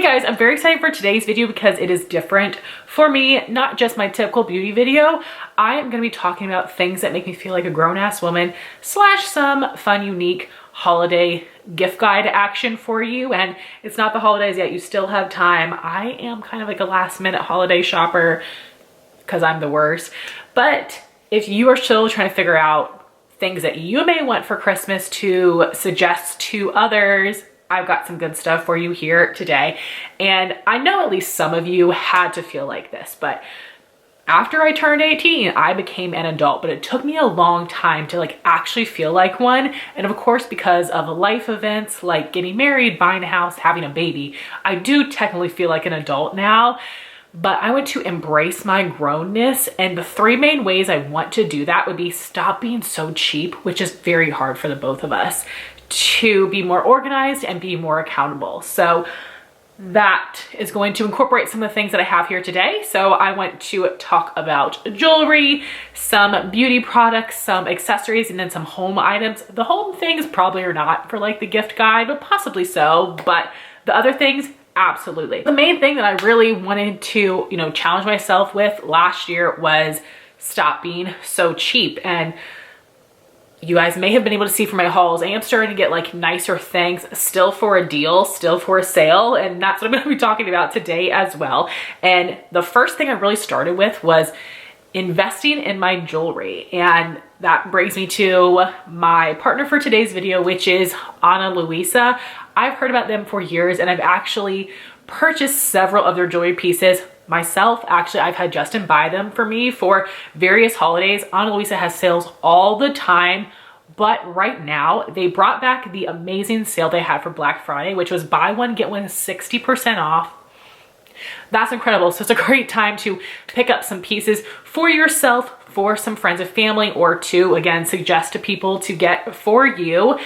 Guys, I'm very excited for today's video because it is different for me, not just my typical beauty video. I am going to be talking about things that make me feel like a grown-ass woman slash some fun, unique holiday gift guide action for you. And it's not the holidays yet, you still have time. I am kind of like a last minute holiday shopper because I'm the worst. But if you are still trying to figure out things that you may want for Christmas to suggest to others, I've got some good stuff for you here today. And I know at least some of you had to feel like this, but after I turned 18, I became an adult, but it took me a long time to like actually feel like one. And of course, because of life events like getting married, buying a house, having a baby, I do technically feel like an adult now. But I want to embrace my grownness, and the three main ways I want to do that would be stop being so cheap, which is very hard for the both of us, to be more organized and be more accountable. So that is going to incorporate some of the things that I have here today. So I want to talk about jewelry, some beauty products, some accessories, and then some home items. The home things probably are not for like the gift guide, but possibly so. But the other things, absolutely. The main thing that I really wanted to, challenge myself with last year was stop being so cheap. And you guys may have been able to see from my hauls, I am starting to get like nicer things still for a deal, still for a sale. And that's what I'm going to be talking about today as well. And the first thing I really started with was investing in my jewelry. And that brings me to my partner for today's video, which is Ana Luisa. I've heard about them for years, and I've actually purchased several of their jewelry pieces myself. Actually, I've had Justin buy them for me for various holidays. Ana Luisa has sales all the time, but right now they brought back the amazing sale they had for Black Friday, which was buy one, get one 60% off. That's incredible. So it's a great time to pick up some pieces for yourself, for some friends and family, or to, again, suggest to people to get for you.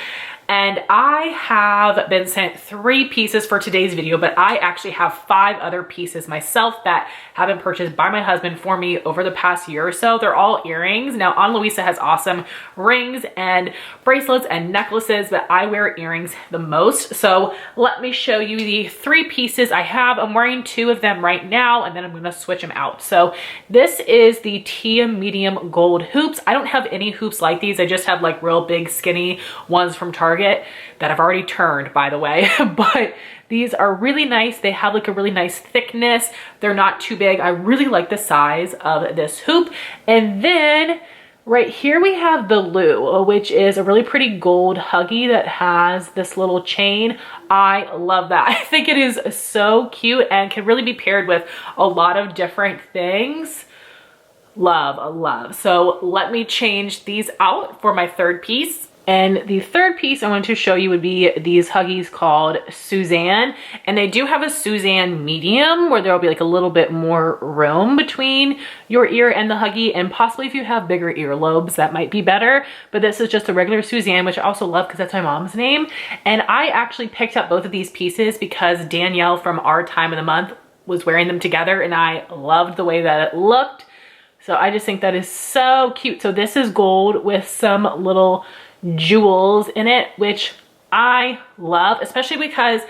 And I have been sent 3 pieces for today's video, but I actually have 5 other pieces myself that have been purchased by my husband for me over the past year or so. They're all earrings. Now, Ana Luisa has awesome rings and bracelets and necklaces, but I wear earrings the most. So let me show you the 3 pieces I have. I'm wearing 2 of them right now, and then I'm gonna switch them out. So this is the Tia medium gold hoops. I don't have any hoops like these. I just have like real big skinny ones from Target that I've already turned, by the way. But these are really nice. They have like a really nice thickness. They're not too big. I really like the size of this hoop. And then right here we have the Lou, which is a really pretty gold huggy that has this little chain. I love that. I think it is so cute and can really be paired with a lot of different things. Love. So let me change these out for my third piece. And the third piece I wanted to show you would be these Huggies called Suzanne. And they do have a Suzanne medium where there'll be like a little bit more room between your ear and the Huggy. And possibly if you have bigger earlobes, that might be better. But this is just a regular Suzanne, which I also love because that's my mom's name. And I actually picked up both of these pieces because Danielle from Our Time of the Month was wearing them together, and I loved the way that it looked. So I just think that is so cute. So this is gold with some little jewels in it, which I love, especially because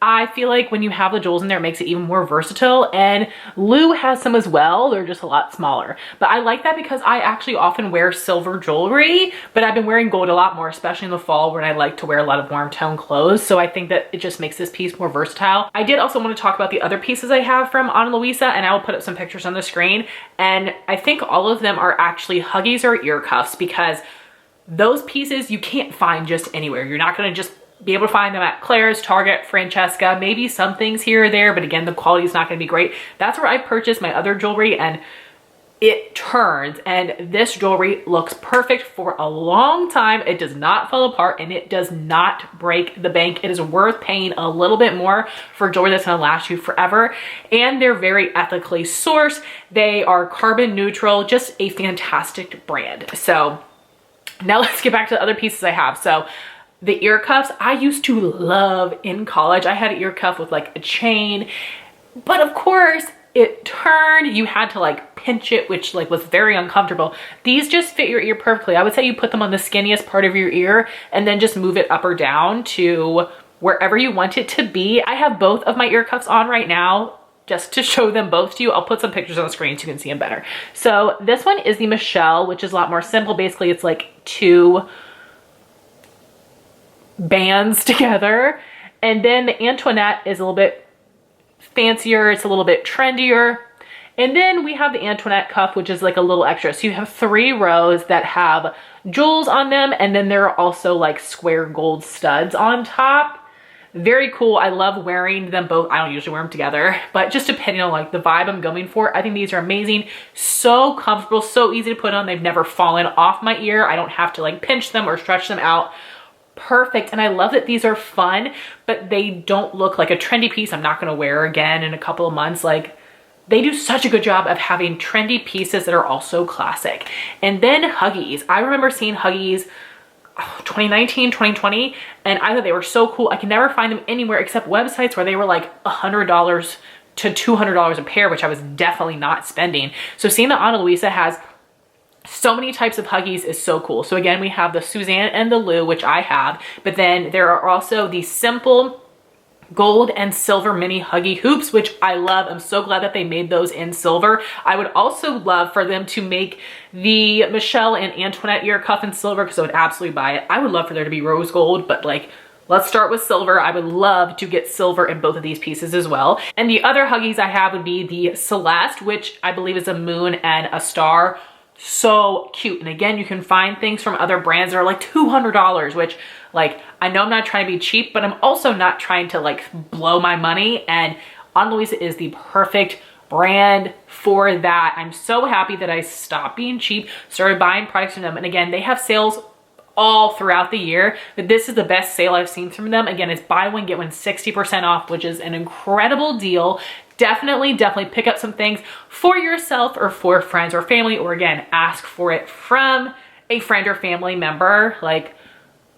I feel like when you have the jewels in there, it makes it even more versatile. And Lou has some as well. They're just a lot smaller. But I like that because I actually often wear silver jewelry, but I've been wearing gold a lot more, especially in the fall when I like to wear a lot of warm tone clothes. So I think that it just makes this piece more versatile. I did also want to talk about the other pieces I have from Ana Luisa, and I will put up some pictures on the screen. And I think all of them are actually Huggies or ear cuffs, because those pieces you can't find just anywhere. You're not going to just be able to find them at Claire's, Target, Francesca, maybe some things here or there, but again, the quality is not going to be great. That's where I purchased my other jewelry, and it turns, and this jewelry looks perfect for a long time. It does not fall apart, and it does not break the bank. It is worth paying a little bit more for jewelry that's going to last you forever, and they're very ethically sourced. They are carbon neutral, just a fantastic brand. So now let's get back to the other pieces I have. So the ear cuffs I used to love in college. I had an ear cuff with like a chain, but of course it turned. You had to like pinch it, which like was very uncomfortable. These just fit your ear perfectly. I would say you put them on the skinniest part of your ear and then just move it up or down to wherever you want it to be. I have both of my ear cuffs on right now just to show them both to you. I'll put some pictures on the screen so you can see them better. So this one is the Michelle, which is a lot more simple. Basically, it's like 2 bands together. And then the Antoinette is a little bit fancier. It's a little bit trendier. And then we have the Antoinette Cuff, which is like a little extra. So you have 3 rows that have jewels on them. And then there are also like square gold studs on top. Very cool. I love wearing them both. I don't usually wear them together, but just depending on like the vibe I'm going for, I think these are amazing. So comfortable, so easy to put on. They've never fallen off my ear. I don't have to like pinch them or stretch them out. Perfect. And I love that these are fun, but they don't look like a trendy piece I'm not going to wear again in a couple of months. Like, they do such a good job of having trendy pieces that are also classic. And then Huggies. I remember seeing Huggies 2019, 2020, and I thought they were so cool. I can never find them anywhere except websites where they were like $100 to $200 a pair, which I was definitely not spending. So seeing that Ana Luisa has so many types of Huggies is so cool. So again, we have the Suzanne and the Lou, which I have, but then there are also the simple gold and silver mini Huggy hoops, which I love. I'm so glad that they made those in silver. I would also love for them to make the Michelle and Antoinette ear cuff in silver because I would absolutely buy it. I would love for there to be rose gold, but like, let's start with silver. I would love to get silver in both of these pieces as well. And the other Huggies I have would be the Celeste, which I believe is a moon and a star. So cute. And again, you can find things from other brands that are like $200, which like, I know I'm not trying to be cheap, but I'm also not trying to like blow my money. And Ana Luisa is the perfect brand for that. I'm so happy that I stopped being cheap, started buying products from them. And again, they have sales all throughout the year, but this is the best sale I've seen from them. Again, it's buy one, get one 60% off, which is an incredible deal. Definitely pick up some things for yourself or for friends or family, or again, ask for it from a friend or family member. Like,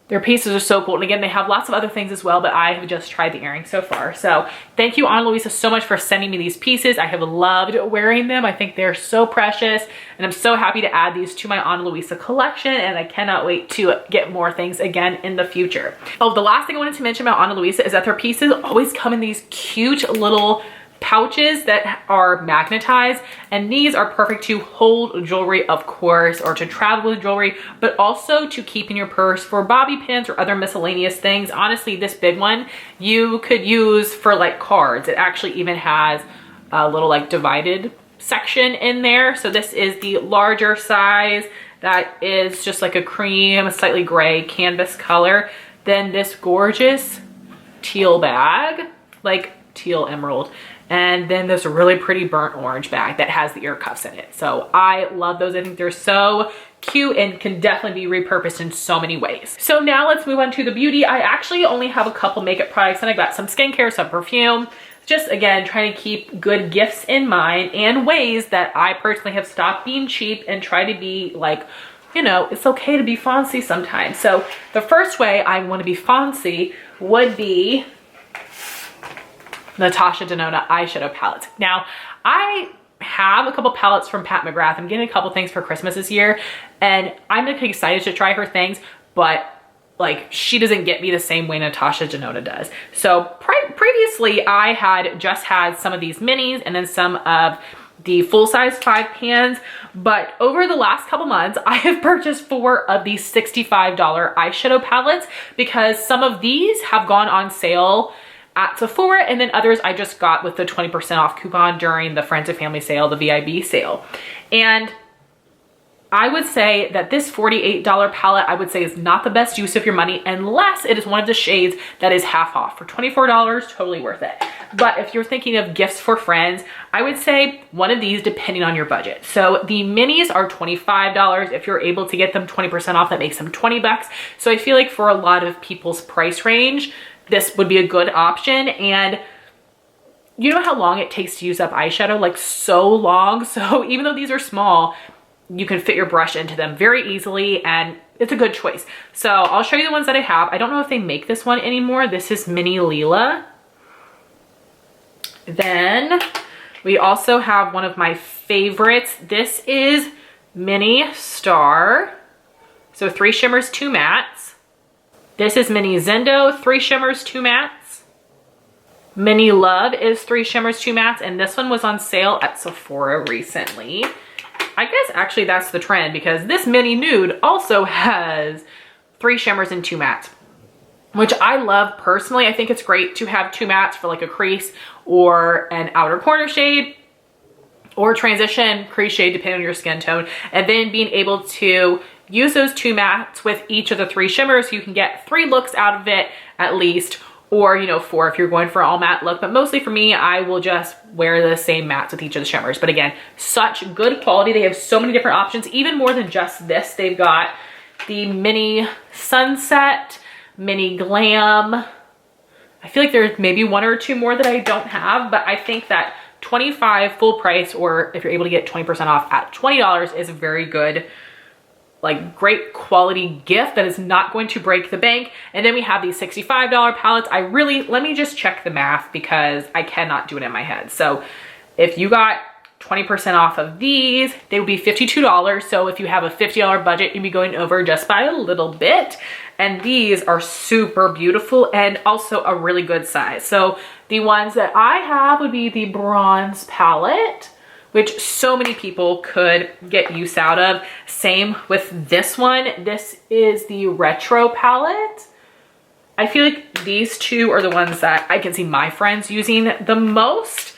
their pieces are so cool. And again, they have lots of other things as well, but I have just tried the earrings so far. So thank you, Ana Luisa, so much for sending me these pieces. I have loved wearing them. I think they're so precious, and I'm so happy to add these to my Ana Luisa collection, and I cannot wait to get more things again in the future. Oh, the last thing I wanted to mention about Ana Luisa is that their pieces always come in these cute little pouches that are magnetized, and these are perfect to hold jewelry, of course, or to travel with jewelry, but also to keep in your purse for bobby pins or other miscellaneous things. Honestly, this big one you could use for like cards. It actually even has a little like divided section in there. So this is the larger size that is just like a cream, slightly gray canvas color. Then this gorgeous teal bag, like teal emerald. And then this really pretty burnt orange bag that has the ear cuffs in it. So I love those. I think they're so cute and can definitely be repurposed in so many ways. So now let's move on to the beauty. I actually only have a couple makeup products, and I got some skincare, some perfume. Just again, trying to keep good gifts in mind and ways that I personally have stopped being cheap and try to be like, you know, it's okay to be fancy sometimes. So the first way I want to be fancy would be Natasha Denona eyeshadow palettes. Now, I have a couple palettes from Pat McGrath. I'm getting a couple things for Christmas this year, and I'm like excited to try her things, but like, she doesn't get me the same way Natasha Denona does. So previously I had just had some of these minis and then some of the full-size 5 pans, but over the last couple months I have purchased 4 of these $65 eyeshadow palettes because some of these have gone on sale at Sephora, and then others I just got with the 20% off coupon during the Friends and Family sale, the VIB sale. And I would say that this $48 palette, I would say, is not the best use of your money unless it is one of the shades that is half off. For $24, totally worth it. But if you're thinking of gifts for friends, I would say one of these depending on your budget. So the minis are $25. If you're able to get them 20% off, that makes them 20 bucks. So I feel like for a lot of people's price range, this would be a good option. And you know how long it takes to use up eyeshadow? Like, so long. So even though these are small, you can fit your brush into them very easily, and it's a good choice. So I'll show you the ones that I have. I don't know if they make this one anymore. This is Mini Leela. Then we also have one of my favorites. This is Mini Star. So 3 shimmers, 2 mattes. This is Mini Zendo, 3 shimmers, 2 mattes. Mini Love is 3 shimmers, 2 mattes, and this one was on sale at Sephora recently. I guess actually that's the trend because this Mini Nude also has 3 shimmers and 2 mattes, which I love personally. I think it's great to have 2 mattes for like a crease or an outer corner shade or transition crease shade depending on your skin tone, and then being able to use those 2 mattes with each of the 3 shimmers. You can get 3 looks out of it at least, or, you know, 4 if you're going for an all matte look. But mostly for me, I will just wear the same mattes with each of the shimmers. But again, such good quality. They have so many different options, even more than just this. They've got the Mini Sunset, Mini Glam. I feel like there's maybe 1 or 2 more that I don't have, but I think that $25 full price, or if you're able to get 20% off at $20, is a very good, like, great quality gift that is not going to break the bank. And then we have these $65 palettes. Let me just check the math because I cannot do it in my head. So if you got 20% off of these, they would be $52. So if you have a $50 budget, you'd be going over just by a little bit. And these are super beautiful and also a really good size. So the ones that I have would be the bronze palette, which so many people could get use out of. Same with this one. This is the retro palette. I feel like these two are the ones that I can see my friends using the most.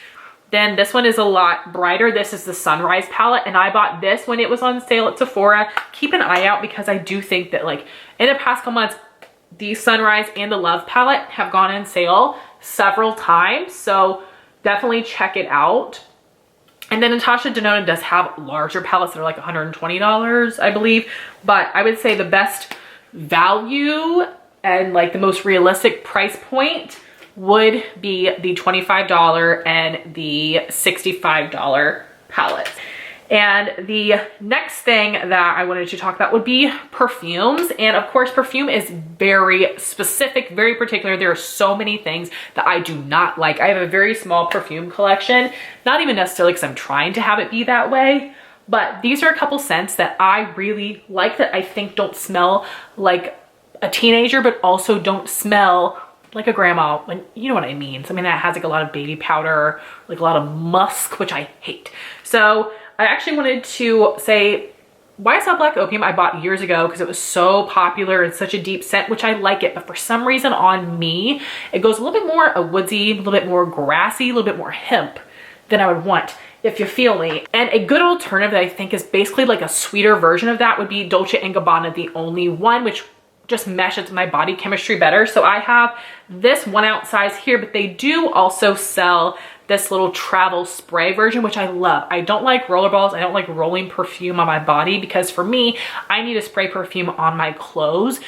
Then this one is a lot brighter. This is the Sunrise palette, and I bought this when it was on sale at Sephora. Keep an eye out because I do think that, like, in the past couple months, the Sunrise and the Love palette have gone on sale several times. So definitely check it out. And then Natasha Denona does have larger palettes that are like $120, I believe. But I would say the best value and like the most realistic price point would be the $25 and the $65 palettes. And the next thing that I wanted to talk about would be perfumes. And of course, perfume is very specific, very particular. There are so many things that I do not like. I have a very small perfume collection, not even necessarily because I'm trying to have it be that way, but these are a couple scents that I really like that I think don't smell like a teenager, but also don't smell like a grandma, when you know what I mean. Something that has like a lot of baby powder, like a lot of musk, which I hate. So I actually wanted to say YSL Black Opium I bought years ago because it was so popular and such a deep scent, which I like it, but for some reason on me, it goes a little bit more a woodsy, a little bit more grassy, a little bit more hemp than I would want, if you feel me. And a good alternative that I think is basically like a sweeter version of that would be Dolce & Gabbana The Only One, which just meshes my body chemistry better. So I have this 1 ounce size here, but they do also sell this little travel spray version, which I love. I don't like rollerballs. I don't like rolling perfume on my body because for me, I need to spray perfume on my clothes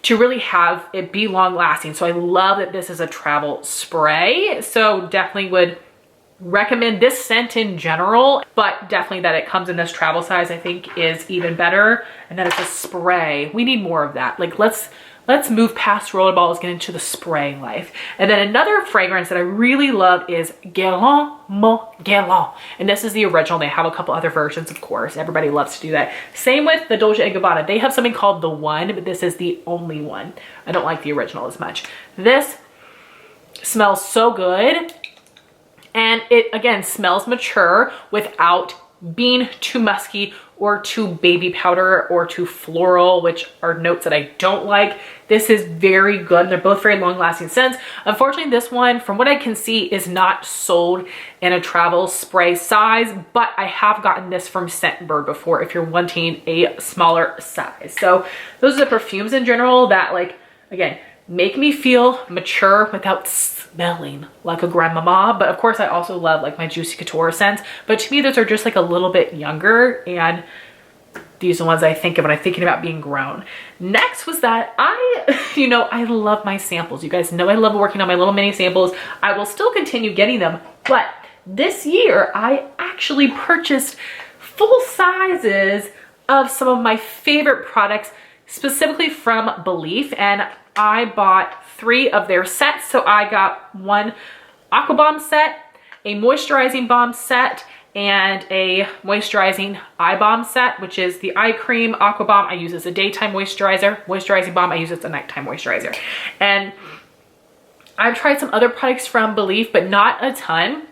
to really have it be long lasting. So I love that this is a travel spray. So definitely would recommend this scent in general, but definitely that it comes in this travel size I think is even better, and that it's a spray. We need more of that. Like let's move past rollerballs, get into the spray life. And then another fragrance that I really love is Galant Mon Galant, and this is the original. They have a couple other versions, of course. Everybody loves to do that. Same with the Dolce & Gabbana. They have something called The One, but this is the only one. I don't like the original as much. This smells so good. And it, again, smells mature without being too musky or too baby powder or too floral, which are notes that I don't like. This is very good. They're both very long lasting scents. Unfortunately, this one, from what I can see, is not sold in a travel spray size, but I have gotten this from Scentbird before if you're wanting a smaller size. So those are the perfumes in general that, like, again, make me feel mature without smelling like a grandmama. But of course I also love like my Juicy Couture scents, but to me those are just like a little bit younger, and these are the ones I think of when I'm thinking about being grown. Next was that I love my samples. You guys know I love working on my little mini samples. I will still continue getting them, but this year I actually purchased full sizes of some of my favorite products, specifically from Belif, and I bought 3 of their sets. So I got one Aqua Bomb set, a Moisturizing Bomb set, and a moisturizing eye balm set, which is the eye cream, aqua balm I use as a daytime moisturizer, moisturizing balm I use as a nighttime moisturizer. And I've tried some other products from Belif, but not a ton.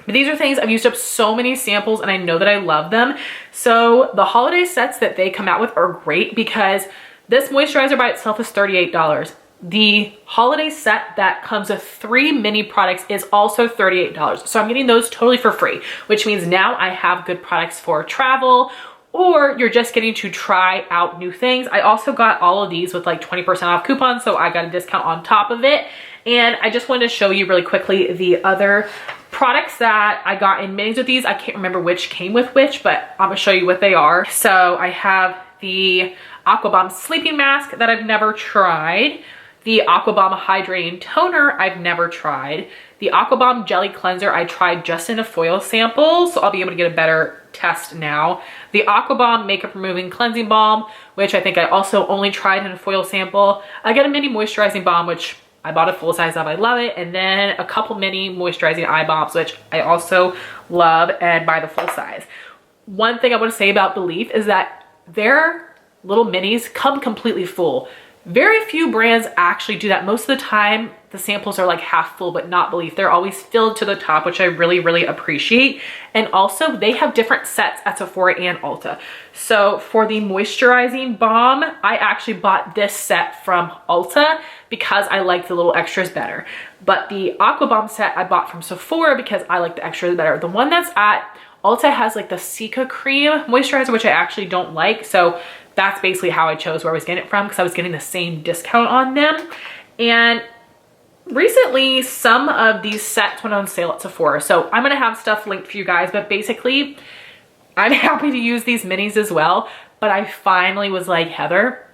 But these are things I've used up so many samples and I know that I love them. So the holiday sets that they come out with are great because this moisturizer by itself is $38. The holiday set that comes with 3 mini products is also $38. So I'm getting those totally for free, which means now I have good products for travel, or you're just getting to try out new things. I also got all of these with like 20% off coupons, so I got a discount on top of it. And I just wanted to show you really quickly the other products that I got in minis with these. I can't remember which came with which, but I'm gonna show you what they are. So I have the Aqua Bomb Sleeping Mask that I've never tried. The Aqua Bomb Hydrating Toner I've never tried. The Aqua Bomb Jelly Cleanser I tried just in a foil sample, so I'll be able to get a better test now. The Aqua Bomb Makeup Removing Cleansing Balm, which I think I also only tried in a foil sample. I got a mini moisturizing balm, which I bought a full size of, I love it. And then a couple mini moisturizing eye balms, which I also love and buy the full size. One thing I want to say about Belif is that their little minis come completely full. Very few brands actually do that. Most of the time, the samples are like half full, but not Belif. They're always filled to the top, which I really, really appreciate. And also, they have different sets at Sephora and Ulta. So for the moisturizing balm, I actually bought this set from Ulta because I like the little extras better. But the Aqua Bomb set I bought from Sephora because I like the extras better. The one that's at Ulta has like the Cica Cream moisturizer, which I actually don't like. So that's basically how I chose where I was getting it from because I was getting the same discount on them. And recently, some of these sets went on sale at Sephora. So I'm going to have stuff linked for you guys. But basically, I'm happy to use these minis as well. But I finally was like, Heather,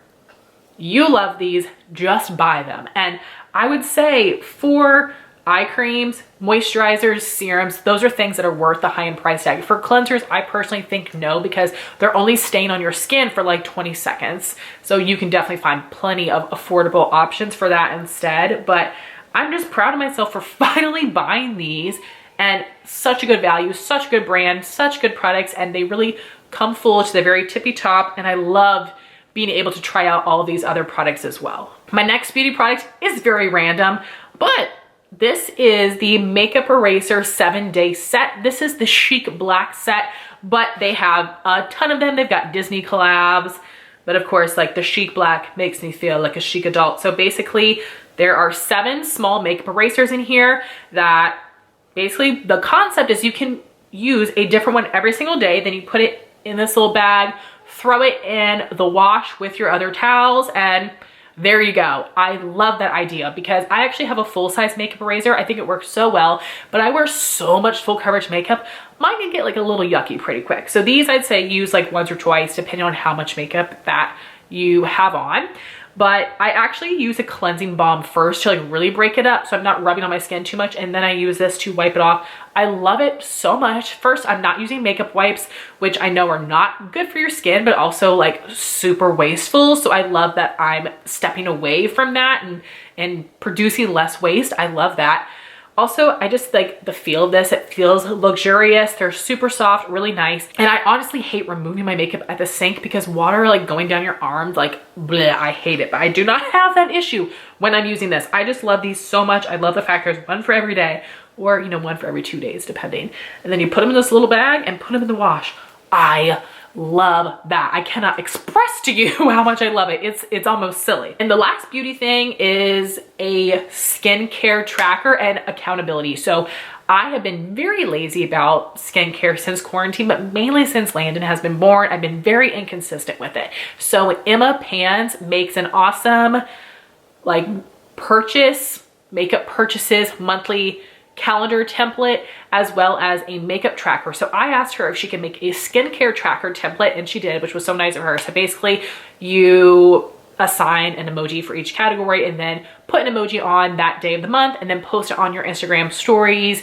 you love these, just buy them. And I would say for eye creams, moisturizers, serums, those are things that are worth the high-end price tag. For cleansers, I personally think no, because they're only staying on your skin for like 20 seconds. So you can definitely find plenty of affordable options for that instead. But I'm just proud of myself for finally buying these, and such a good value, such a good brand, such good products, and they really come full to the very tippy top. And I love being able to try out all of these other products as well. My next beauty product is very random, but this is the Makeup Eraser 7-day set. This is the Chic Black set, but they have a ton of them. They've got Disney collabs, but of course, like the Chic Black makes me feel like a chic adult. So basically, there are 7 small makeup erasers in here that basically the concept is you can use a different one every single day. Then you put it in this little bag, throw it in the wash with your other towels, and there you go. I love that idea because I actually have a full-size makeup eraser. I think it works so well, but I wear so much full coverage makeup, mine can get like a little yucky pretty quick. So these I'd say use like once or twice depending on how much makeup that you have on. But I actually use a cleansing balm first to like really break it up so I'm not rubbing on my skin too much, and then I use this to wipe it off. I love it so much. First, I'm not using makeup wipes, which I know are not good for your skin, but also like super wasteful. So I love that I'm stepping away from that and producing less waste. I love that. Also, I just like the feel of this. It feels luxurious. They're super soft, really nice. And I honestly hate removing my makeup at the sink because water like going down your arms, like bleh, I hate it. But I do not have that issue when I'm using this. I just love these so much. I love the fact there's one for every day, or you know, one for every 2 days depending. And then you put them in this little bag and put them in the wash. I love that. I cannot express to you how much I love it. It's almost silly. And the last beauty thing is a skincare tracker and accountability. So I have been very lazy about skincare since quarantine, but mainly since Landon has been born. I've been very inconsistent with it. So EmmasPans makes an awesome like makeup purchases monthly calendar template, as well as a makeup tracker. So I asked her if she could make a skincare tracker template, and she did, which was so nice of her. So basically you assign an emoji for each category and then put an emoji on that day of the month and then post it on your Instagram stories.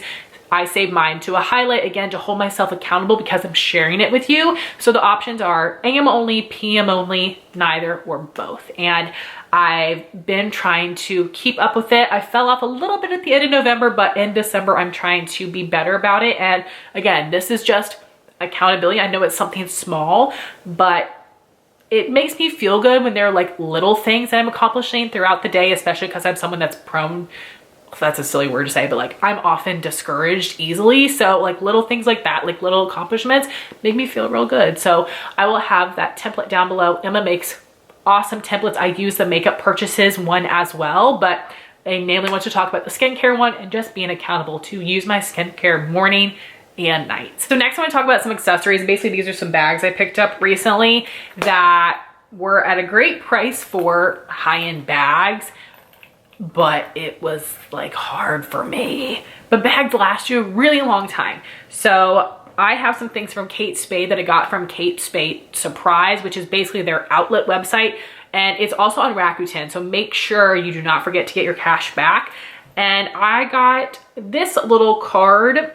I save mine to a highlight, again, to hold myself accountable because I'm sharing it with you. So the options are AM only, PM only, neither, or both. And I've been trying to keep up with it. I fell off a little bit at the end of November, but in December, I'm trying to be better about it. And again, this is just accountability. I know it's something small, but it makes me feel good when there are like little things that I'm accomplishing throughout the day, especially because I'm someone that's prone, that's a silly word to say, but like I'm often discouraged easily. So like little things like that, like little accomplishments make me feel real good. So I will have that template down below. Emma makes awesome templates. I use the makeup purchases one as well, but I mainly want to talk about the skincare one and just being accountable to use my skincare morning and night. So next I want to talk about some accessories. Basically, these are some bags I picked up recently that were at a great price for high-end bags, but it was like hard for me. But bags last you a really long time. So I have some things from Kate Spade that I got from Kate Spade Surprise, which is basically their outlet website. And it's also on Rakuten. So make sure you do not forget to get your cash back. And I got this little card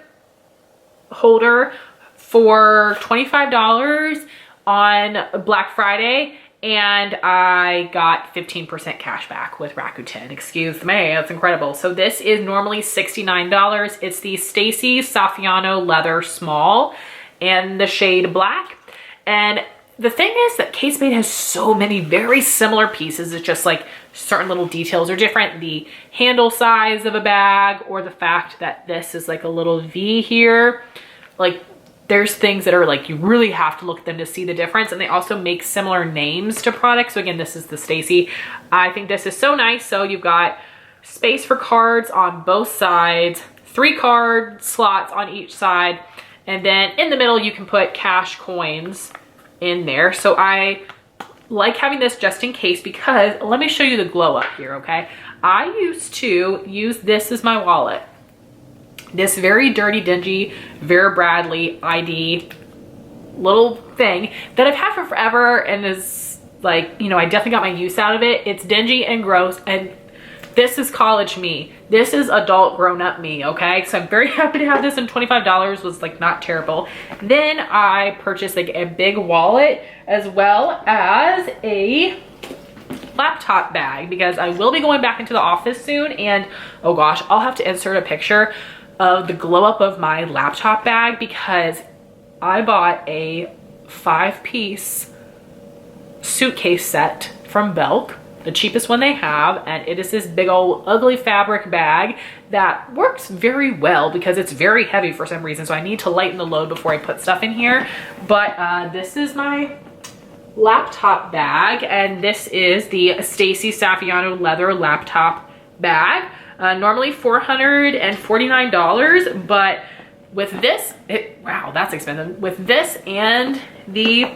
holder for $25 on Black Friday, and I got 15% cash back with Rakuten. Excuse me, that's incredible. So this is normally $69. It's the Stacy Saffiano Leather Small and the shade Black. And the thing is that Kate Spade has so many very similar pieces. It's just like certain little details are different. The handle size of a bag, or the fact that this is like a little V here. Like there's things that are like, you really have to look at them to see the difference. And they also make similar names to products. So again, this is the Stacy. I think this is so nice. So you've got space for cards on both sides, 3 card slots on each side. And then in the middle, you can put cash coins in there. So I like having this just in case, because let me show you the glow up here, okay? I used to use this as my wallet. This very dirty, dingy Vera Bradley ID little thing that I've had for forever and is like, you know, I definitely got my use out of it. It's dingy and gross, and this is college me. This is adult grown up me, okay? So I'm very happy to have this, and $25 was like not terrible. Then I purchased like a big wallet as well as a laptop bag, because I will be going back into the office soon, and oh gosh, I'll have to insert a picture of the glow up of my laptop bag, because I bought a 5-piece suitcase set from Belk, the cheapest one they have, and it is this big old ugly fabric bag that works very well because it's very heavy for some reason, so I need to lighten the load before I put stuff in here. But this is my laptop bag, and this is the Stacy Saffiano leather laptop bag. Normally $449, but with this, wow, that's expensive. With this and the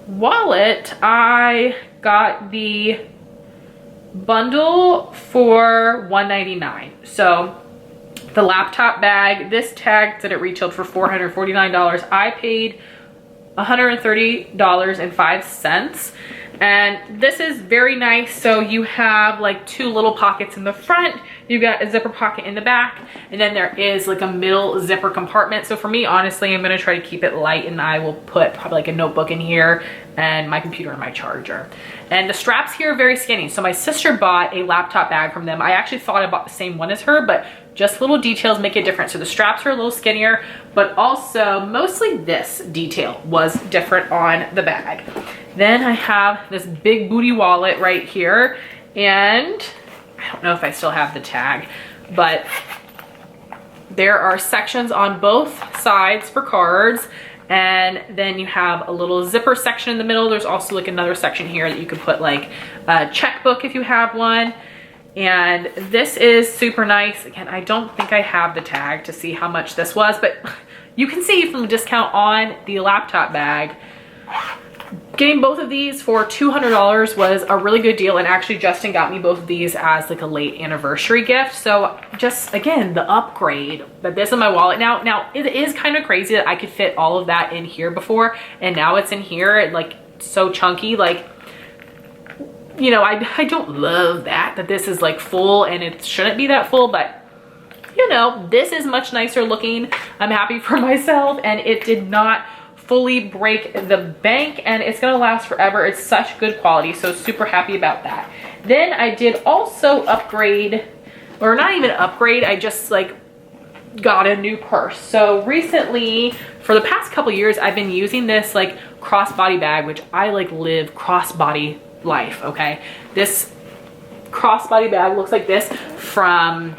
wallet, I got the bundle for $199. So the laptop bag, this tag said it retailed for $449. I paid $130.05. And this is very nice. So you have like 2 little pockets in the front, you've got a zipper pocket in the back, and then there is like a middle zipper compartment. So for me, honestly, I'm gonna try to keep it light, and I will put probably like a notebook in here and my computer and my charger. And the straps here are very skinny. So my sister bought a laptop bag from them. I actually thought I bought the same one as her, but just little details make it different. So the straps are a little skinnier, but also mostly this detail was different on the bag. Then I have this big booty wallet right here, and I don't know if I still have the tag, but there are sections on both sides for cards, and then you have a little zipper section in the middle. There's also like another section here that you could put like a checkbook if you have one. And this is super nice. Again, I don't think I have the tag to see how much this was, but you can see from the discount on the laptop bag, getting both of these for $200 was a really good deal. And actually Justin got me both of these as like a late anniversary gift. So just again, the upgrade. But this is my wallet now. Now it is kind of crazy that I could fit all of that in here before, and now it's in here like so chunky. Like, you know, I don't love that this is like full, and it shouldn't be that full, but you know, this is much nicer looking. I'm happy for myself, and it did not fully break the bank, and it's gonna last forever. It's such good quality, so super happy about that. Then I did also upgrade, or not even upgrade, I just like got a new purse. So recently, for the past couple years, I've been using this like crossbody bag, which I like live crossbody life, okay? This crossbody bag looks like this from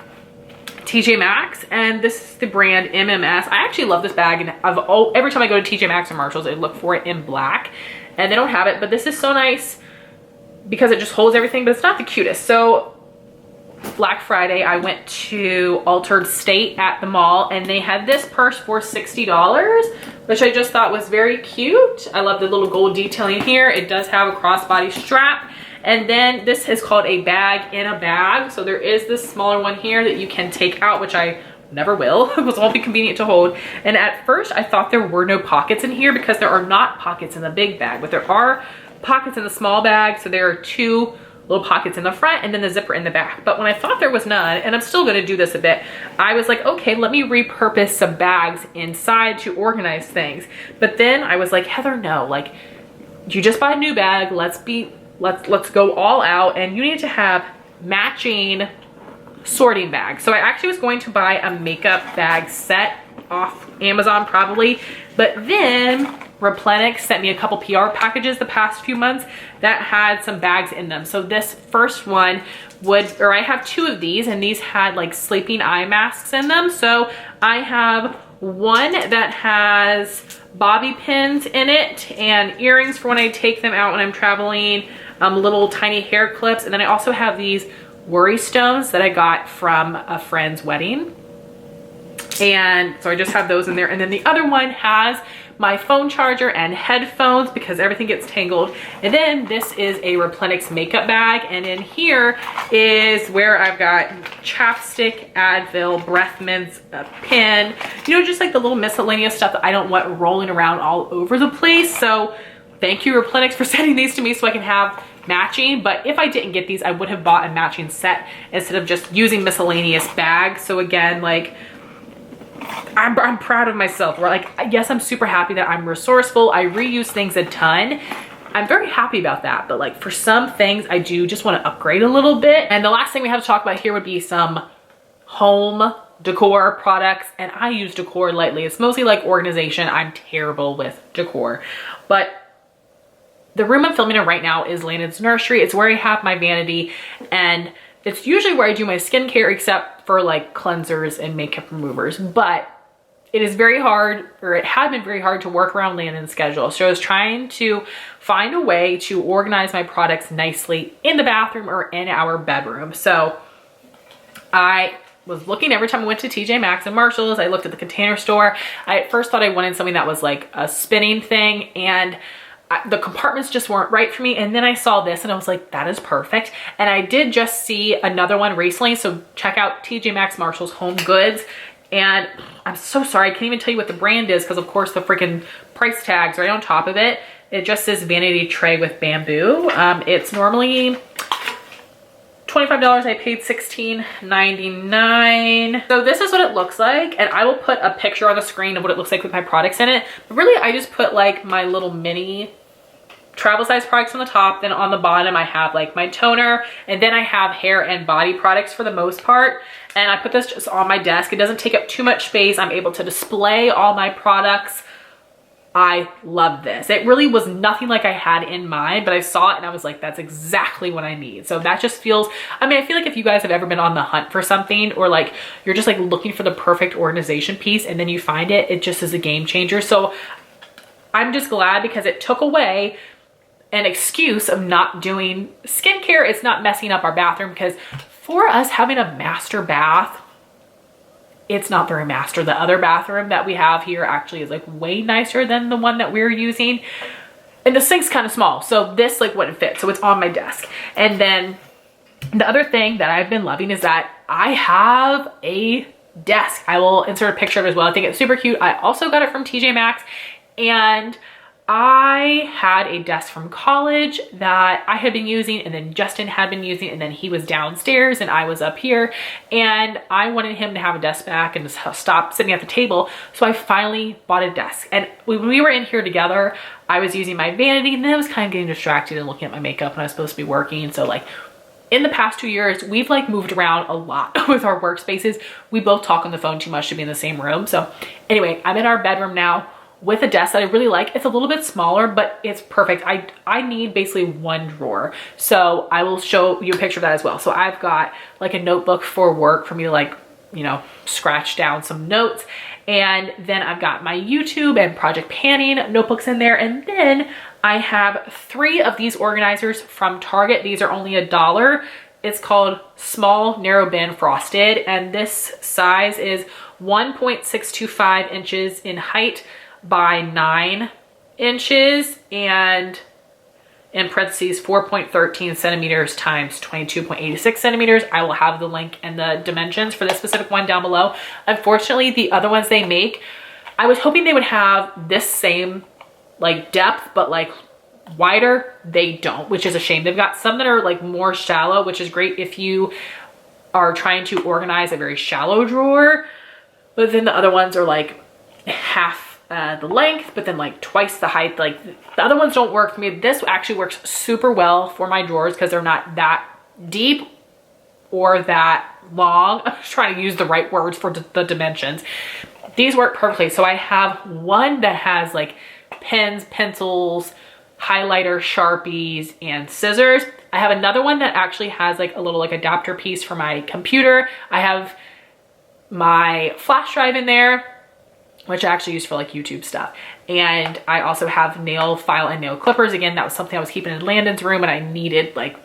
TJ Maxx, and this is the brand MMS. I actually love this bag, and every time I go to TJ Maxx or Marshalls, I look for it in black, and they don't have it, but this is so nice because it just holds everything, but it's not the cutest. So Black Friday, I went to Altered State at the mall, and they had this purse for $60, which I just thought was very cute. I love the little gold detailing here. It does have a crossbody strap. And then this is called a bag in a bag. So there is this smaller one here that you can take out, which I never will. It was all be convenient to hold. And at first I thought there were no pockets in here because there are not pockets in the big bag, but there are pockets in the small bag. So there are 2 little pockets in the front and then the zipper in the back. But when I thought there was none, and I'm still gonna do this a bit, I was like, okay, let me repurpose some bags inside to organize things. But then I was like, Heather, no, like you just bought a new bag. Let's go all out, and you need to have matching sorting bags. So I actually was going to buy a makeup bag set off Amazon probably, but then Replenic sent me a couple PR packages the past few months that had some bags in them. So this first one I have 2 of these, and these had like sleeping eye masks in them. So I have one that has bobby pins in it and earrings for when I take them out when I'm traveling, little tiny hair clips. And then I also have these worry stones that I got from a friend's wedding. And so I just have those in there. And then the other one has my phone charger and headphones because everything gets tangled. And then this is a Replenix makeup bag. And in here is where I've got chapstick, Advil, breath mints, a pin, you know, just like the little miscellaneous stuff that I don't want rolling around all over the place. So thank you, Replenix, for sending these to me so I can have matching. But if I didn't get these, I would have bought a matching set instead of just using miscellaneous bags. So again, like, I'm proud of myself. We're like, yes, I'm super happy that I'm resourceful. I reuse things a ton. I'm very happy about that. But like for some things, I do just want to upgrade a little bit. And the last thing we have to talk about here would be some home decor products. And I use decor lightly. It's mostly like organization. I'm terrible with decor. But the room I'm filming in right now is Landon's nursery. It's where I have my vanity, and it's usually where I do my skincare except for like cleansers and makeup removers. But it is very hard, or it had been very hard to work around Landon's schedule. So I was trying to find a way to organize my products nicely in the bathroom or in our bedroom. So I was looking every time I went to TJ Maxx and Marshalls. I looked at the Container Store. I at first thought I wanted something that was like a spinning thing, and the compartments just weren't right for me. And then I saw this and I was like, that is perfect. And I did just see another one recently. So check out TJ Maxx, Marshalls, Home Goods. And I'm so sorry, I can't even tell you what the brand is because of course the freaking price tag's right on top of it. It just says vanity tray with bamboo. It's normally $25. I paid $16.99. So this is what it looks like, and I will put a picture on the screen of what it looks like with my products in it. But really, I just put like my little mini travel size products on the top. Then on the bottom, I have like my toner, and then I have hair and body products for the most part. And I put this just on my desk. It doesn't take up too much space. I'm able to display all my products. I love this. It really was nothing like I had in mind, but I saw it and I was like, that's exactly what I need. So that just feels, I mean, I feel like if you guys have ever been on the hunt for something, or like you're just like looking for the perfect organization piece and then you find it, it just is a game changer. So I'm just glad because it took away an excuse of not doing skincare. It's not messing up our bathroom, because for us having a master bath, it's not very master. The other bathroom that we have here actually is like way nicer than the one that we're using. And the sink's kind of small, so this like wouldn't fit. So it's on my desk. And then the other thing that I've been loving is that I have a desk. I will insert a picture of it as well. I think it's super cute. I also got it from TJ Maxx, and I had a desk from college that I had been using, and then Justin had been using, and then he was downstairs and I was up here, and I wanted him to have a desk back and just stop sitting at the table. So I finally bought a desk, and when we were in here together, I was using my vanity, and then I was kind of getting distracted and looking at my makeup when I was supposed to be working. So like in the past 2 years, we've like moved around a lot with our workspaces. We both talk on the phone too much to be in the same room. So anyway, I'm in our bedroom now with a desk that I really like. It's a little bit smaller, but it's perfect. I need basically one drawer. So I will show you a picture of that as well. So I've got like a notebook for work for me to like, you know, scratch down some notes. And then I've got my YouTube and project panning notebooks in there. And then I have 3 of these organizers from Target. These are only $1. It's called Small Narrow Bin Frosted. And this size is 1.625 inches in height by 9 inches, and in parentheses 4.13 centimeters times 22.86 centimeters. I will have the link and the dimensions for this specific one down below. Unfortunately, the other ones they make, I was hoping they would have this same like depth, but like wider. They don't, which is a shame. They've got some that are like more shallow, which is great if you are trying to organize a very shallow drawer, but then the other ones are like half the length, but then like twice the height. Like the other ones don't work for me. This actually works super well for my drawers because they're not that deep or that long. I'm trying to use the right words for the dimensions. These work perfectly. So I have one that has like pens, pencils, highlighter, Sharpies, and scissors. I have another one that actually has like a little like adapter piece for my computer. I have my flash drive in there, which I actually use for like YouTube stuff. And I also have nail file and nail clippers. Again, that was something I was keeping in Landon's room and I needed like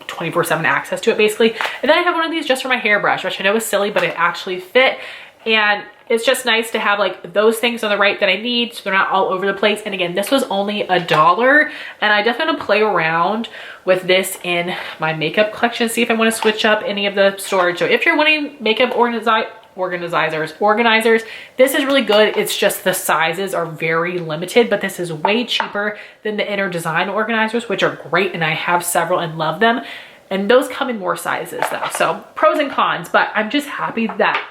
24/7 access to it basically. And then I have one of these just for my hairbrush, which I know is silly, but it actually fit. And it's just nice to have like those things on the right that I need so they're not all over the place. And again, this was only $1, and I definitely want to play around with this in my makeup collection, see if I want to switch up any of the storage. So if you're wanting makeup organizers, this is really good. It's just the sizes are very limited, but this is way cheaper than the Inner Design organizers, which are great, and I have several and love them. And those come in more sizes though. So pros and cons, but I'm just happy that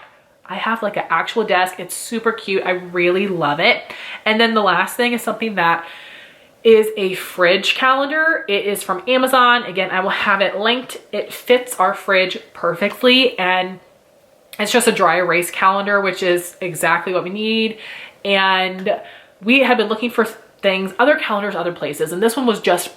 I have like an actual desk. It's super cute. I really love it. And then the last thing is something that is a fridge calendar. It is from Amazon. Again, I will have it linked. It fits our fridge perfectly, and it's just a dry erase calendar, which is exactly what we need. And we have been looking for things, other calendars, other places, and this one was just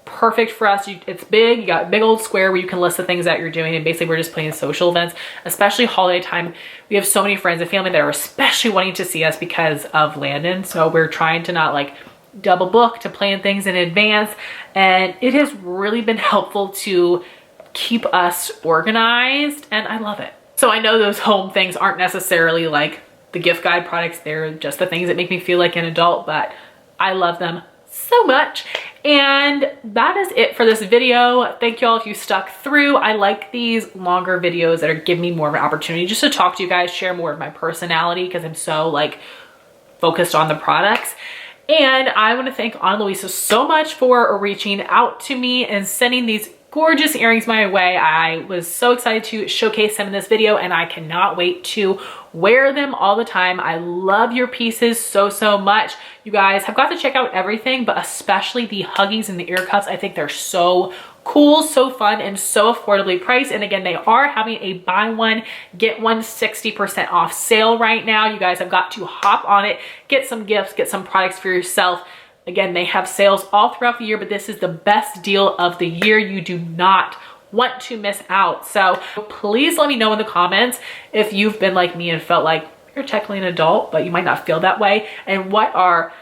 perfect for us. It's big. You got a big old square where you can list the things that you're doing, and basically we're just planning social events, especially holiday time. We have so many friends and family that are especially wanting to see us because of Landon, so we're trying to not like double book, to plan things in advance, and it has really been helpful to keep us organized, and I love it. So I know those home things aren't necessarily like the gift guide products. They're just the things that make me feel like an adult, but I love them so much. And that is it for this video. Thank y'all if you stuck through. I like these longer videos that are giving me more of an opportunity just to talk to you guys, share more of my personality, because I'm so like focused on the products. And I want to thank Ana Luisa so much for reaching out to me and sending these gorgeous earrings my way. I was so excited to showcase them in this video, and I cannot wait to wear them all the time. I love your pieces so, so much. You guys have got to check out everything, but especially the Huggies and the ear cuffs. I think they're so cool, so fun, and so affordably priced. And again, they are having a buy one, get one 60% off sale right now. You guys have got to hop on it, get some gifts, get some products for yourself. Again, they have sales all throughout the year, but this is the best deal of the year. You do not want to miss out. So please let me know in the comments if you've been like me and felt like you're technically an adult, but you might not feel that way. And what are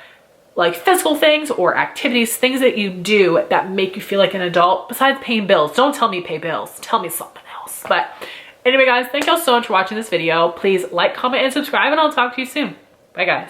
like physical things or activities, things that you do that make you feel like an adult besides paying bills. Don't tell me pay bills, tell me something else. But anyway, guys, thank y'all so much for watching this video. Please like, comment, and subscribe, and I'll talk to you soon. Bye, guys.